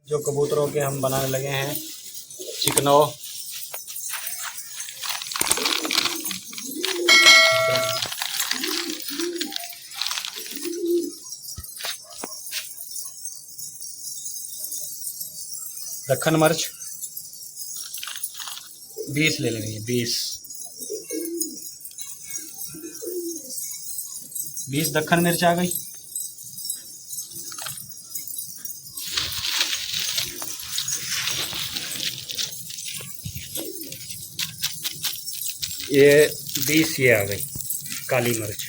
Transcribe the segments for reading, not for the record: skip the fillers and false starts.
जो कबूतरों के हम बनाने लगे हैं चिकनो। दक्खन मिर्च 20 ले लेंगे, 20 दक्खन मिर्च आ गई। ये 20 ये आ गई काली मिर्च।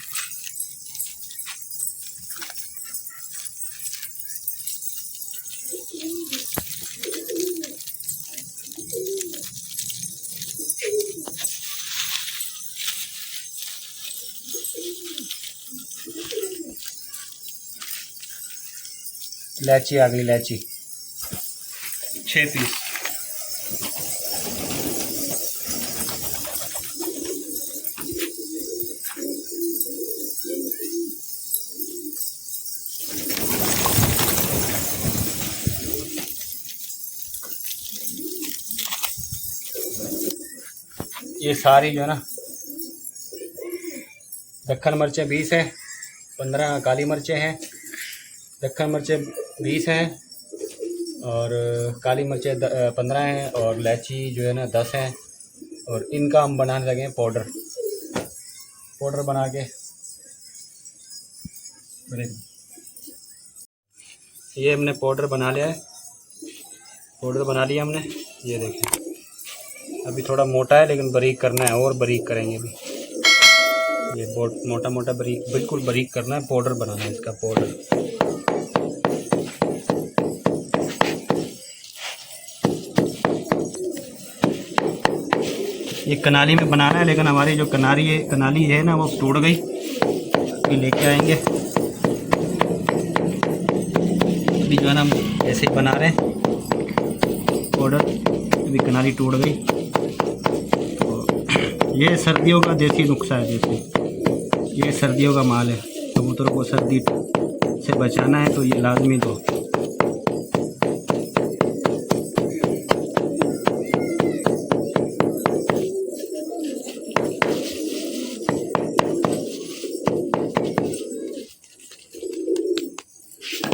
इलायची आ गई, इलायची 6 पीस। ये सारी जो है ना दक्खन मिर्चें 20 है, 15 काली मिर्चें हैं। दक्खन मिर्चें 20 हैं और काली मिर्चें 15 हैं और इलायची जो है ना 10 हैं। और इनका हम बनाने लगे हैं पाउडर बना के। ये हमने पाउडर बना लिया है, पाउडर बना लिया हमने। ये देखें, अभी थोड़ा मोटा है लेकिन बारीक करना है, और बारीक करेंगे अभी। ये बहुत मोटा मोटा बारीक, बिल्कुल बारीक करना है, पाउडर बनाना है इसका पाउडर। ये कनाली में बनाना है, लेकिन हमारी जो कनाली है ना वो टूट गई, अभी लेके आएंगे। अभी जो है ना हम ऐसे ही बना रहे हैं पाउडर, अभी कनाली टूट गई। ये सर्दियों का देसी नुस्खा है, ये सर्दियों का माल है। कबूतरों को सर्दी से बचाना है तो ये लाजमी दो।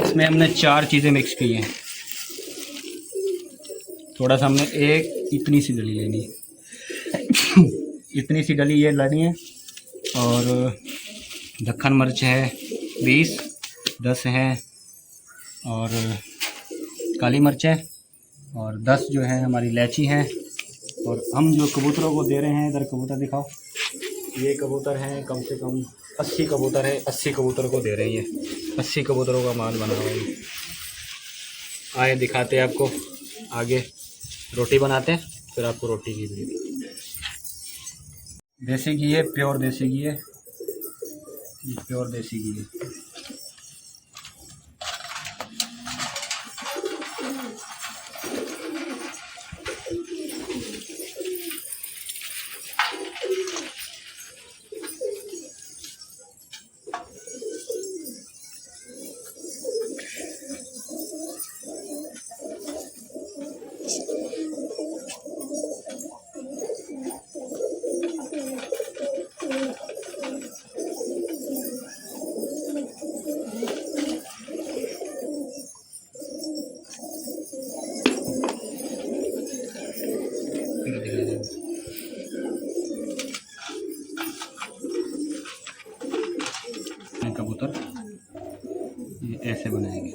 इसमें हमने 4 चीज़ें मिक्स की हैं। थोड़ा सा हमने इतनी सी डली लेनी है इतनी सी डली ये लेनी है। और दक्खन मिर्च है 20, 10 है। और काली मिर्च है और 10 जो है हमारी इलायची है। और हम जो कबूतरों को दे रहे हैं, इधर कबूतर दिखाओ। ये कबूतर हैं कम से कम 80 कबूतर है, 80 कबूतर को दे रही है। 80 कबूतरों का माल बना हुआ है। आए दिखाते हैं आपको, आगे रोटी बनाते हैं, फिर आपको रोटी की भी। देसी घी है, प्योर देसी घी है, प्योर देसी घी है। कबूतर ये ऐसे बनाएंगे।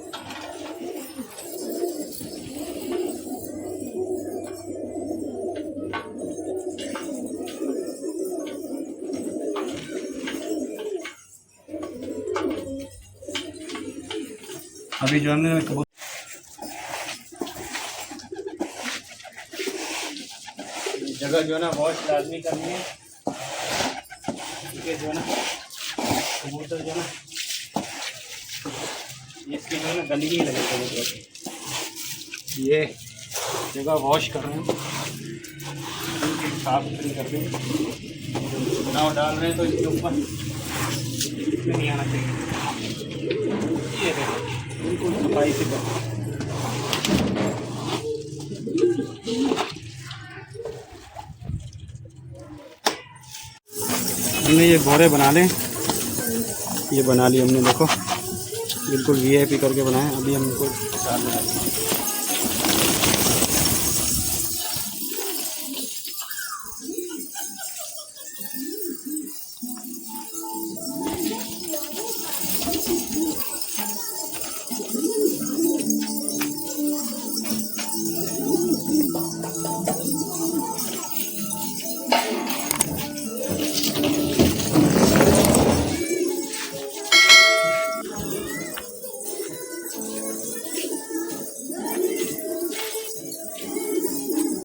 अभी जो हमने जगह जो है ना वॉश लाजमी करनी है, क्योंकि जो है ना कबूतर जो है ना इसकी जो है ना गंदगी लगे कबूतर की। ये जगह वॉश कर रहे हैं, साफ सुथरी कर रहे हैं। नाव डाल रहे हैं तो इसके ऊपर इसमें नहीं आना चाहिए। ये देखो बिल्कुल सफाई से कर हमने ये बोरे बना लें, ये बना लिए हमने, देखो बिल्कुल वीआईपी करके बनाए। अभी हम इनको चार बनाते हैं।